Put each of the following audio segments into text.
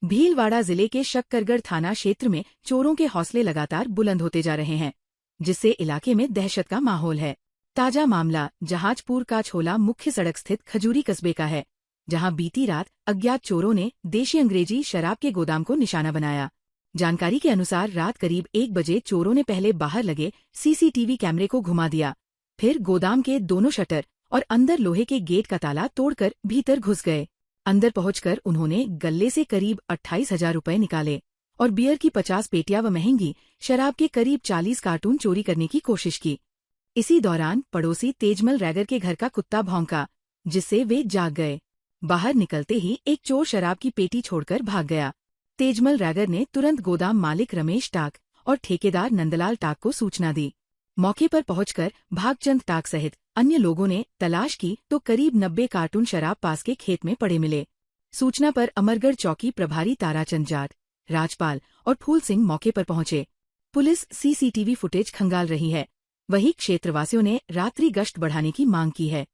भीलवाड़ा जिले के शक्करगढ़ थाना क्षेत्र में चोरों के हौसले लगातार बुलंद होते जा रहे हैं, जिससे इलाके में दहशत का माहौल है। ताजा मामला जहाजपुर का छोला मुख्य सड़क स्थित खजूरी कस्बे का है, जहां बीती रात अज्ञात चोरों ने देशी अंग्रेजी शराब के गोदाम को निशाना बनाया। जानकारी के अनुसार रात करीब 1 बजे चोरों ने पहले बाहर लगे सीसीटीवी कैमरे को घुमा दिया, फिर गोदाम के दोनों शटर और अंदर लोहे के गेट का ताला तोड़कर भीतर घुस गए। अंदर पहुंचकर उन्होंने गल्ले से करीब 28,000 रुपए निकाले और बियर की 50 पेटियां व महंगी शराब के करीब 40 कार्टून चोरी करने की कोशिश की। इसी दौरान पड़ोसी तेजमल रैगर के घर का कुत्ता भौंका, जिससे वे जाग गए। बाहर निकलते ही एक चोर शराब की पेटी छोड़कर भाग गया। तेजमल रैगर ने तुरंत गोदाम मालिक रमेश टाक और ठेकेदार नंदलाल टाक को सूचना दी। मौके पर पहुंचकर भागचंद टाक सहित अन्य लोगों ने तलाश की तो करीब 90 कार्टून शराब पास के खेत में पड़े मिले। सूचना पर अमरगढ़ चौकी प्रभारी ताराचंद जाट, राजपाल और फूल सिंह मौके पर पहुंचे। पुलिस सीसीटीवी फुटेज खंगाल रही है। वहीं क्षेत्रवासियों ने रात्रि गश्त बढ़ाने की मांग की है।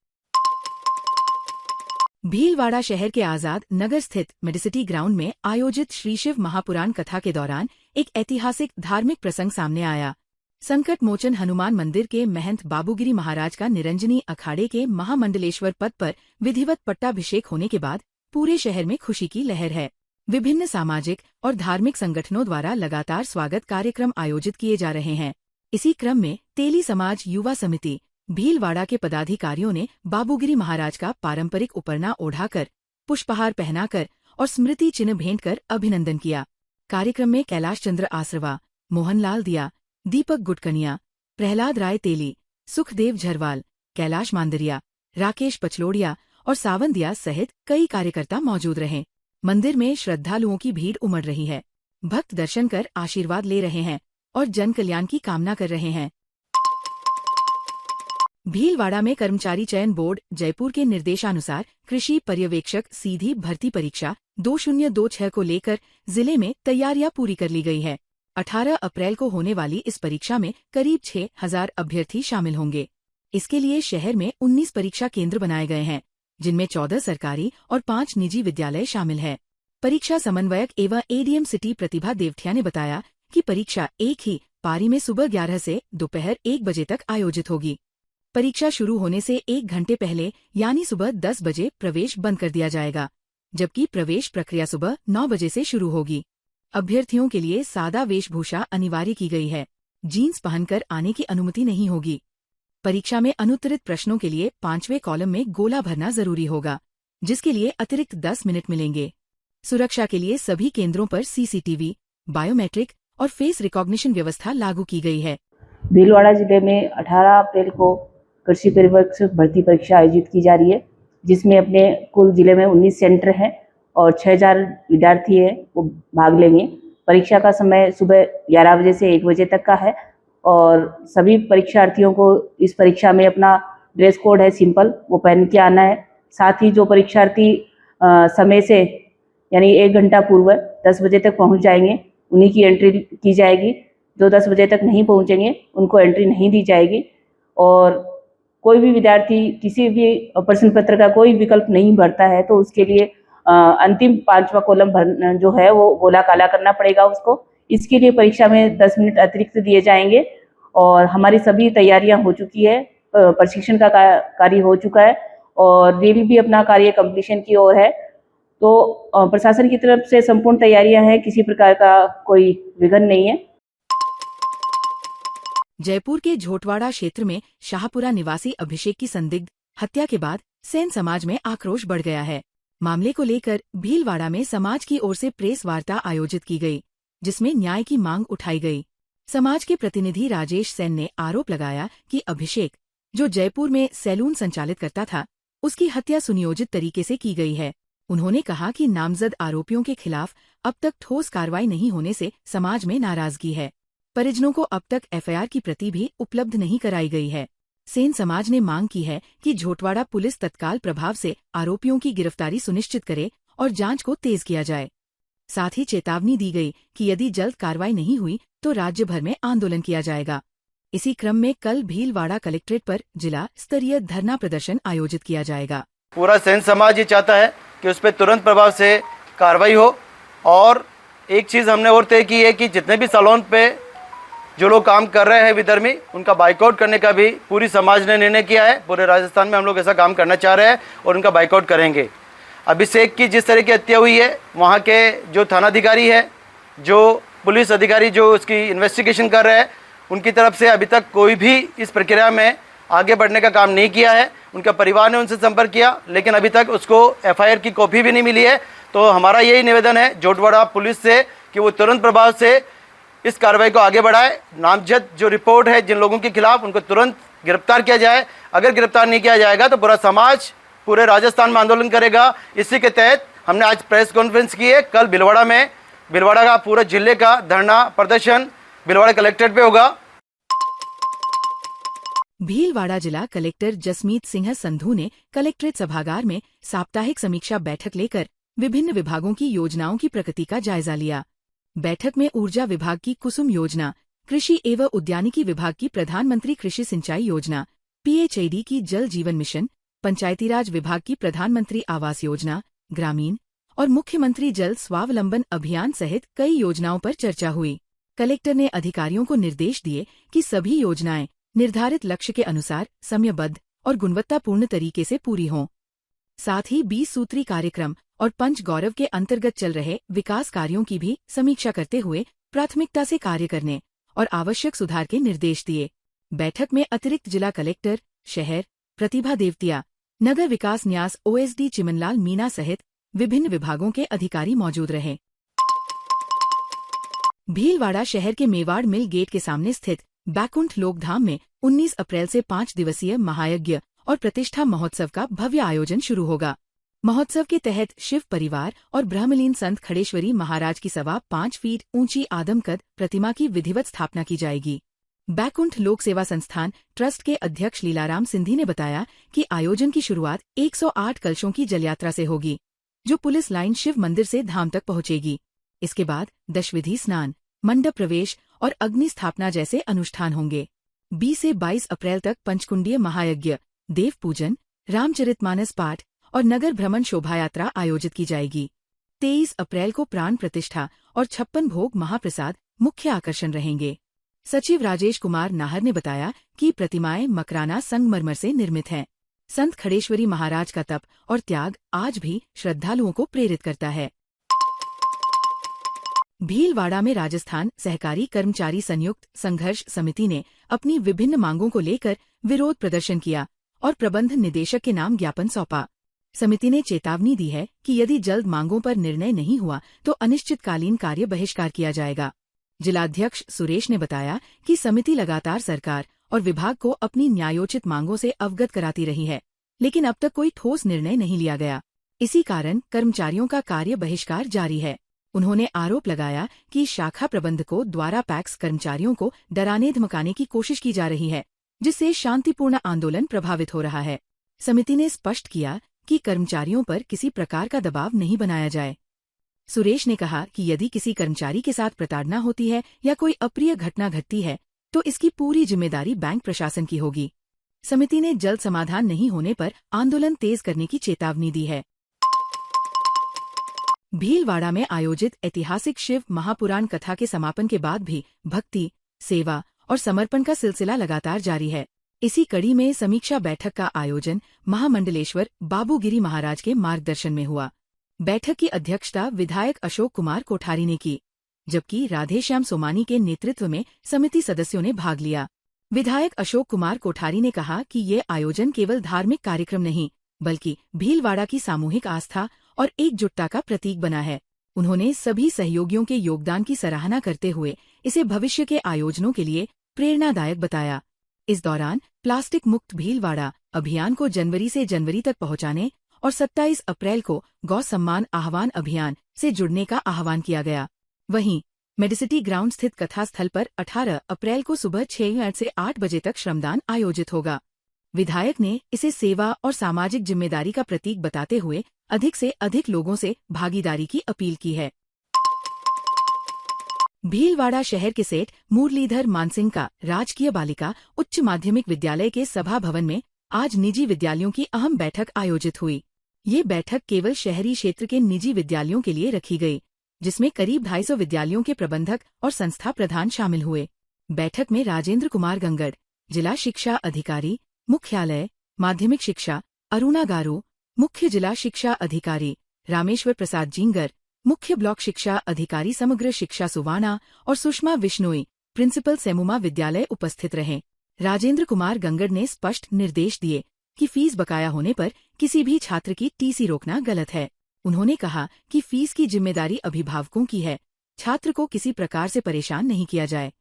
भीलवाड़ा शहर के आजाद नगर स्थित मेडिसिटी ग्राउंड में आयोजित श्री शिव महापुराण कथा के दौरान एक ऐतिहासिक धार्मिक प्रसंग सामने आया। संकट मोचन हनुमान मंदिर के महंत बाबूगिरी महाराज का निरंजनी अखाड़े के महामंडलेश्वर पद पर विधिवत पट्टाभिषेक होने के बाद पूरे शहर में खुशी की लहर है। विभिन्न सामाजिक और धार्मिक संगठनों द्वारा लगातार स्वागत कार्यक्रम आयोजित किए जा रहे हैं। इसी क्रम में तेली समाज युवा समिति भीलवाड़ा के पदाधिकारियों ने बाबूगिरी महाराज का पारंपरिक उपरना ओढ़ाकर, पुष्पहार पहनाकर और स्मृति चिन्ह भेंट कर अभिनंदन किया। कार्यक्रम में कैलाश चंद्र आसरवा, मोहनलाल दिया, दीपक गुटकनिया, प्रहलाद राय तेली, सुखदेव झरवाल, कैलाश मांदरिया, राकेश पचलोड़िया और सावंदिया सहित कई कार्यकर्ता मौजूद रहे। मंदिर में श्रद्धालुओं की भीड़ उमड़ रही है। भक्त दर्शन कर आशीर्वाद ले रहे हैं और जन कल्याण की कामना कर रहे हैं। भीलवाड़ा में कर्मचारी चयन बोर्ड जयपुर के निर्देशानुसार कृषि पर्यवेक्षक सीधी भर्ती परीक्षा 2026 को लेकर जिले में तैयारियां पूरी कर ली गई है। 18 अप्रैल को होने वाली इस परीक्षा में करीब 6,000 अभ्यर्थी शामिल होंगे। इसके लिए शहर में 19 परीक्षा केंद्र बनाए गए हैं, जिनमें 14 सरकारी और 5 निजी विद्यालय शामिल है। परीक्षा समन्वयक एवं एडीएम सिटी प्रतिभा देवठिया ने बताया कि परीक्षा एक ही पारी में सुबह 11 से दोपहर 1 बजे तक आयोजित होगी। परीक्षा शुरू होने से 1 घंटे पहले यानी सुबह 10 बजे प्रवेश बंद कर दिया जाएगा, जबकि प्रवेश प्रक्रिया सुबह 9 बजे से शुरू होगी। अभ्यर्थियों के लिए सादा वेशभूषा अनिवार्य की गई है। जीन्स पहनकर आने की अनुमति नहीं होगी। परीक्षा में अनुत्तरित प्रश्नों के लिए 5वें कॉलम में गोला भरना जरूरी होगा, जिसके लिए अतिरिक्त 10 मिनट मिलेंगे। सुरक्षा के लिए सभी केंद्रों पर सीसीटीवी, बायोमेट्रिक और फेस रिकॉग्निशन व्यवस्था लागू की गई है। भीलवाड़ा जिले में 18 अप्रैल को कृषि पर्यवेक्षक भर्ती परीक्षा आयोजित की जा रही है, जिसमें अपने कुल जिले में 19 सेंटर हैं और 6,000 विद्यार्थी है वो भाग लेंगे। परीक्षा का समय सुबह 11 बजे से 1 बजे तक का है और सभी परीक्षार्थियों को इस परीक्षा में अपना ड्रेस कोड है सिंपल, वो पहन के आना है। साथ ही जो परीक्षार्थी समय से यानी 1 घंटा पूर्व 10 बजे तक पहुंच जाएंगे, उन्हीं की एंट्री की जाएगी। जो 10 बजे तक नहीं पहुंचेंगे उनको एंट्री नहीं दी जाएगी। और कोई भी विद्यार्थी किसी भी प्रश्न पत्र का कोई विकल्प नहीं भरता है तो उसके लिए अंतिम 5वां कॉलम भर जो है वो गोला काला करना पड़ेगा उसको। इसके लिए परीक्षा में 10 मिनट अतिरिक्त दिए जाएंगे और हमारी सभी तैयारियां हो चुकी है। प्रशिक्षण का कार्य हो चुका है और ड्रिल भी अपना कार्य कंप्लीशन की ओर है। तो प्रशासन की तरफ से संपूर्ण तैयारियां हैं, किसी प्रकार का कोई विघ्न नहीं है। जयपुर के झोटवाड़ा क्षेत्र में शाहपुरा निवासी अभिषेक की संदिग्ध हत्या के बाद सेन समाज में आक्रोश बढ़ गया है। मामले को लेकर भीलवाड़ा में समाज की ओर से प्रेस वार्ता आयोजित की गई, जिसमें न्याय की मांग उठाई गई। समाज के प्रतिनिधि राजेश सेन ने आरोप लगाया कि अभिषेक, जो जयपुर में सैलून संचालित करता था, उसकी हत्या सुनियोजित तरीके से की गई है। उन्होंने कहा कि नामजद आरोपियों के खिलाफ अब तक ठोस कार्रवाई नहीं होने से समाज में नाराजगी है। परिजनों को अब तक एफआईआर की प्रति भी उपलब्ध नहीं कराई गई है। सेन समाज ने मांग की है कि झोटवाड़ा पुलिस तत्काल प्रभाव से आरोपियों की गिरफ्तारी सुनिश्चित करे और जांच को तेज किया जाए। साथ ही चेतावनी दी गई कि यदि जल्द कार्रवाई नहीं हुई तो राज्य भर में आंदोलन किया जाएगा। इसी क्रम में कल भीलवाड़ा कलेक्ट्रेट पर जिला स्तरीय धरना प्रदर्शन आयोजित किया जाएगा। पूरा सेन समाज ये चाहता है कि उस पर तुरंत प्रभाव से कार्रवाई हो और एक चीज़ हमने और तय की है कि जितने भी सैलून पे जो लोग काम कर रहे हैं विधर्मी, उनका बाइकआउट करने का भी पूरी समाज ने निर्णय किया है। पूरे राजस्थान में हम लोग ऐसा काम करना चाह रहे हैं और उनका बाइकआउट करेंगे। अभिषेक की जिस तरह की हत्या हुई है, वहाँ के जो थानाधिकारी है, जो पुलिस अधिकारी जो उसकी इन्वेस्टिगेशन कर रहे हैं, उनकी तरफ से अभी तक कोई भी इस प्रक्रिया में आगे बढ़ने का काम नहीं किया है। उनका परिवार ने उनसे संपर्क किया, लेकिन अभी तक उसको एफआईआर की कॉपी भी नहीं मिली है। तो हमारा यही निवेदन है जोटवाड़ा पुलिस से कि वो तुरंत प्रभाव से इस कार्रवाई को आगे बढ़ाए। नामजद जो रिपोर्ट है जिन लोगों के खिलाफ, उनको तुरंत गिरफ्तार किया जाए। अगर गिरफ्तार नहीं किया जाएगा तो पूरा समाज पूरे राजस्थान में आंदोलन करेगा। इसी के तहत हमने आज प्रेस कॉन्फ्रेंस की है। कल भीलवाड़ा का पूरा जिले का धरना प्रदर्शन भीलवाड़ा कलेक्ट्रेट पे होगा। भीलवाड़ा जिला कलेक्टर जसमीत सिंह संधू ने कलेक्ट्रेट सभागार में साप्ताहिक समीक्षा बैठक लेकर विभिन्न विभागों की योजनाओं की प्रगति का जायजा लिया। बैठक में ऊर्जा विभाग की कुसुम योजना, कृषि एवं उद्यानिकी विभाग की प्रधानमंत्री कृषि सिंचाई योजना, पीएचईडी की जल जीवन मिशन, पंचायतीराज विभाग की प्रधानमंत्री आवास योजना, ग्रामीण और मुख्यमंत्री जल स्वावलंबन अभियान सहित कई योजनाओं पर चर्चा हुई। कलेक्टर ने अधिकारियों को निर्देश दिए कि सभी योजनाएं निर्धारित लक्ष्य के अनुसार समयबद्ध और गुणवत्तापूर्ण तरीके से पूरी हों। साथ ही 20 सूत्री कार्यक्रम और पंच गौरव के अंतर्गत चल रहे विकास कार्यों की भी समीक्षा करते हुए प्राथमिकता से कार्य करने और आवश्यक सुधार के निर्देश दिए। बैठक में अतिरिक्त जिला कलेक्टर शहर प्रतिभा देवतिया, नगर विकास न्यास ओएसडी चिमनलाल मीणा सहित विभिन्न विभागों के अधिकारी मौजूद रहे। भीलवाड़ा शहर के मेवाड़ मिल गेट के सामने स्थित बैकुंठ लोकधाम में 19 अप्रैल से 5 दिवसीय महायज्ञ और प्रतिष्ठा महोत्सव का भव्य आयोजन शुरू होगा। महोत्सव के तहत शिव परिवार और ब्रह्मलीन संत खड़ेश्वरी महाराज की 5.25 फीट ऊंची आदमकद प्रतिमा की विधिवत स्थापना की जाएगी। बैकुंठ लोक सेवा संस्थान ट्रस्ट के अध्यक्ष लीलाराम सिंधी ने बताया कि आयोजन की शुरुआत 108 कलशों की जलयात्रा से होगी, जो पुलिस लाइन शिव मंदिर से धाम तक पहुंचेगी। इसके बाद दशविधि स्नान, मंडप प्रवेश और अग्नि स्थापना जैसे अनुष्ठान होंगे। 20 से 22 अप्रैल तक पंचकुंडीय महायज्ञ, देव पूजन, रामचरितमानस पाठ और नगर भ्रमण शोभायात्रा आयोजित की जाएगी। 23 अप्रैल को प्राण प्रतिष्ठा और 56 भोग महाप्रसाद मुख्य आकर्षण रहेंगे। सचिव राजेश कुमार नाहर ने बताया कि प्रतिमाएं मकराना संगमरमर से निर्मित हैं। संत खड़ेश्वरी महाराज का तप और त्याग आज भी श्रद्धालुओं को प्रेरित करता है। भीलवाड़ा में राजस्थान सहकारी कर्मचारी संयुक्त संघर्ष समिति ने अपनी विभिन्न मांगों को लेकर विरोध प्रदर्शन किया और प्रबंध निदेशक के नाम ज्ञापन सौंपा। समिति ने चेतावनी दी है कि यदि जल्द मांगों पर निर्णय नहीं हुआ तो अनिश्चितकालीन कार्य बहिष्कार किया जाएगा। जिलाध्यक्ष सुरेश ने बताया कि समिति लगातार सरकार और विभाग को अपनी न्यायोचित मांगों से अवगत कराती रही है, लेकिन अब तक कोई ठोस निर्णय नहीं लिया गया। इसी कारण कर्मचारियों का कार्य बहिष्कार जारी है। उन्होंने आरोप लगाया कि शाखा प्रबंधकों द्वारा पैक्स कर्मचारियों को डराने धमकाने की कोशिश की जा रही है, जिससे शांतिपूर्ण आंदोलन प्रभावित हो रहा है। समिति ने स्पष्ट किया कि कर्मचारियों पर किसी प्रकार का दबाव नहीं बनाया जाए। सुरेश ने कहा कि यदि किसी कर्मचारी के साथ प्रताड़ना होती है या कोई अप्रिय घटना घटती है तो इसकी पूरी जिम्मेदारी बैंक प्रशासन की होगी। समिति ने जल्द समाधान नहीं होने पर आंदोलन तेज करने की चेतावनी दी है। भीलवाड़ा में आयोजित ऐतिहासिक शिव महापुराण कथा के समापन के बाद भी भक्ति, सेवा और समर्पण का सिलसिला लगातार जारी है। इसी कड़ी में समीक्षा बैठक का आयोजन महामंडलेश्वर बाबूगिरी महाराज के मार्गदर्शन में हुआ। बैठक की अध्यक्षता विधायक अशोक कुमार कोठारी ने की, जबकि राधेश्याम सोमानी के नेतृत्व में समिति सदस्यों ने भाग लिया। विधायक अशोक कुमार कोठारी ने कहा कि ये आयोजन केवल धार्मिक कार्यक्रम नहीं, बल्कि भीलवाड़ा की सामूहिक आस्था और एकजुटता का प्रतीक बना है। उन्होंने सभी सहयोगियों के योगदान की सराहना करते हुए इसे भविष्य के आयोजनों के लिए प्रेरणादायक बताया। इस दौरान प्लास्टिक मुक्त भीलवाड़ा अभियान को जनवरी से जनवरी तक पहुंचाने और 27 अप्रैल को गौ सम्मान आह्वान अभियान से जुड़ने का आह्वान किया गया। वहीं मेडिसिटी ग्राउंड स्थित कथा स्थल पर 18 अप्रैल को सुबह 6 से 8 बजे तक श्रमदान आयोजित होगा। विधायक ने इसे सेवा और सामाजिक जिम्मेदारी का प्रतीक बताते हुए अधिक से अधिक लोगों से भागीदारी की अपील की है। भीलवाड़ा शहर के सेठ मुरलीधर मानसिंह का राजकीय बालिका उच्च माध्यमिक विद्यालय के सभा भवन में आज निजी विद्यालयों की अहम बैठक आयोजित हुई। ये बैठक केवल शहरी क्षेत्र के निजी विद्यालयों के लिए रखी गई, जिसमें करीब 250 विद्यालयों के प्रबंधक और संस्था प्रधान शामिल हुए। बैठक में राजेंद्र कुमार गंगड़, जिला शिक्षा अधिकारी, मुख्यालय माध्यमिक शिक्षा, अरुणा गारू, मुख्य जिला शिक्षा अधिकारी, रामेश्वर प्रसाद जिंगर, मुख्य ब्लॉक शिक्षा अधिकारी समग्र शिक्षा सुवाना और सुषमा विश्नोई, प्रिंसिपल सेमुमा विद्यालय उपस्थित रहे। राजेंद्र कुमार गंगड़ ने स्पष्ट निर्देश दिए कि फीस बकाया होने पर किसी भी छात्र की टीसी रोकना गलत है। उन्होंने कहा कि फीस की जिम्मेदारी अभिभावकों की है, छात्र को किसी प्रकार से परेशान नहीं किया जाए।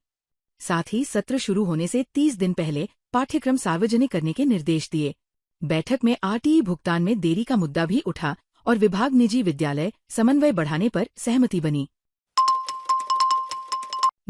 साथ ही सत्र शुरू होने से 30 दिन पहले पाठ्यक्रम सार्वजनिक करने के निर्देश दिए। बैठक में आरटीई भुगतान में देरी का मुद्दा भी उठा और विभाग निजी विद्यालय समन्वय बढ़ाने पर सहमति बनी।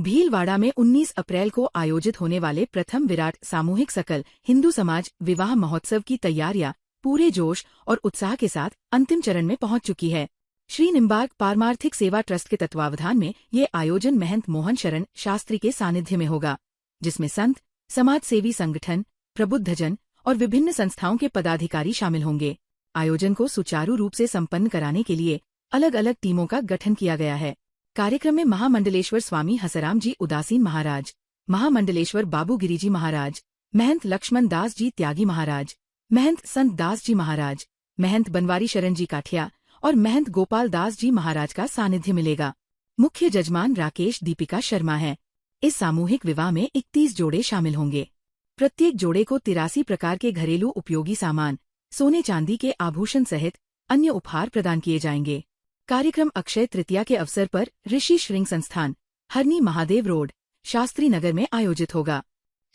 भीलवाड़ा में 19 अप्रैल को आयोजित होने वाले प्रथम विराट सामूहिक सकल हिंदू समाज विवाह महोत्सव की तैयारियां पूरे जोश और उत्साह के साथ अंतिम चरण में पहुंच चुकी है। श्री निम्बार्क पारमार्थिक सेवा ट्रस्ट के तत्वावधान में ये आयोजन महंत मोहन शरण शास्त्री के सानिध्य में होगा, जिसमें संत, समाज सेवी संगठन, प्रबुद्धजन और विभिन्न संस्थाओं के पदाधिकारी शामिल होंगे। आयोजन को सुचारू रूप से संपन्न कराने के लिए अलग अलग टीमों का गठन किया गया है। कार्यक्रम में महामंडलेश्वर स्वामी हसराम जी उदासीन महाराज, महामंडलेश्वर बाबू गिरिजी महाराज, महंत लक्ष्मण दास जी त्यागी महाराज, महंत संत दास जी महाराज, महंत बनवारी शरण जी काठिया और महंत गोपाल दास जी महाराज का सानिध्य मिलेगा। मुख्य जजमान राकेश दीपिका शर्मा हैं। इस सामूहिक विवाह में 31 जोड़े शामिल होंगे। प्रत्येक जोड़े को 83 प्रकार के घरेलू उपयोगी सामान, सोने चांदी के आभूषण सहित अन्य उपहार प्रदान किए जाएंगे। कार्यक्रम अक्षय तृतीया के अवसर पर ऋषि श्रृंग संस्थान, हरनी महादेव रोड, शास्त्री नगर में आयोजित होगा।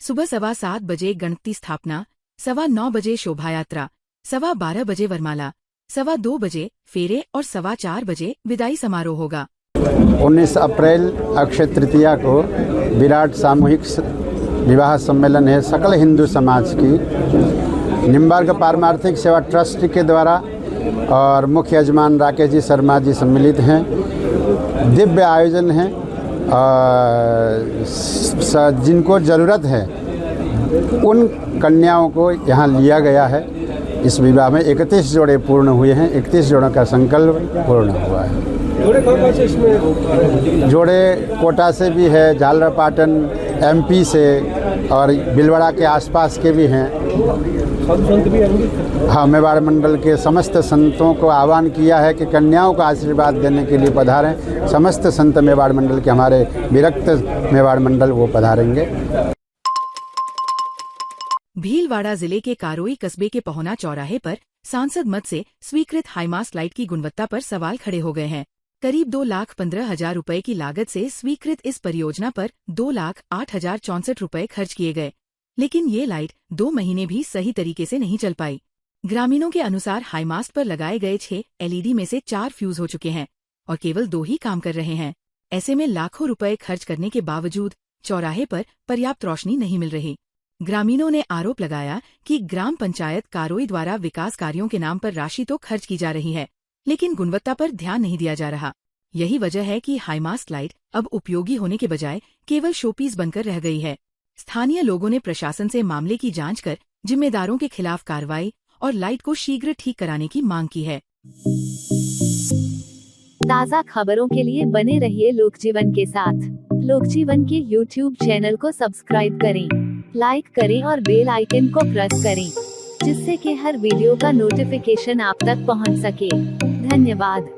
सुबह 7:15 बजे गणपति स्थापना, 9:15 बजे शोभा यात्रा, 12:15 बजे वरमाला, 2:15 बजे फेरे और 4:15 बजे विदाई समारोह होगा। 19 अप्रैल अक्षय तृतीया को विराट सामूहिक विवाह सम्मेलन है सकल हिंदू समाज की निम्बार्क पारमार्थिक सेवा ट्रस्ट के द्वारा और मुख्य यजमान राकेश जी शर्मा जी सम्मिलित हैं। दिव्य आयोजन है और जिनको ज़रूरत है उन कन्याओं को यहाँ लिया गया है। इस विवाह में 31 जोड़े पूर्ण हुए हैं, 31 जोड़ों का संकल्प पूर्ण हुआ है। जोड़े कोटा से भी है, झालरापाटन एमपी से और भीलवाड़ा के आसपास के भी हैं। हाँ, मेवाड़ मंडल के समस्त संतों को आह्वान किया है कि कन्याओं को आशीर्वाद देने के लिए पधारें। समस्त संत मेवाड़ मंडल के हमारे विरक्त मेवाड़ मंडल वो पधारेंगे। भीलवाड़ा जिले के कारोई कस्बे के पहुना चौराहे पर सांसद मद से स्वीकृत हाईमास्ट लाइट की गुणवत्ता पर सवाल खड़े हो गए हैं। करीब 2,15,000 रुपए की लागत से स्वीकृत इस परियोजना पर 2,08,064 रुपए खर्च किए गए, लेकिन ये लाइट 2 महीने भी सही तरीके से नहीं चल पाई। ग्रामीणों के अनुसार हाईमास्ट पर लगाए गए 6 एलईडी में से 4 फ्यूज हो चुके हैं और केवल 2 ही काम कर रहे हैं। ऐसे में लाखों रुपए खर्च करने के बावजूद चौराहे पर पर्याप्त रोशनी नहीं मिल रही। ग्रामीणों ने आरोप लगाया कि ग्राम पंचायत कारोई द्वारा विकास कार्यों के नाम पर राशि तो खर्च की जा रही है, लेकिन गुणवत्ता पर ध्यान नहीं दिया जा रहा। यही वजह है कि हाईमास्ट लाइट अब उपयोगी होने के बजाय केवल शोपीस बनकर रह गई है। स्थानीय लोगों ने प्रशासन से मामले की जांच कर जिम्मेदारों के खिलाफ कार्रवाई और लाइट को शीघ्र ठीक कराने की मांग की है। ताज़ा खबरों के लिए बने रहिए लोकजीवन के साथ। लोकजीवन के YouTube चैनल को सब्सक्राइब करें, लाइक करें और बेल आइकन को प्रेस करें, जिससे कि हर वीडियो का नोटिफिकेशन आप तक पहुंच सके। धन्यवाद।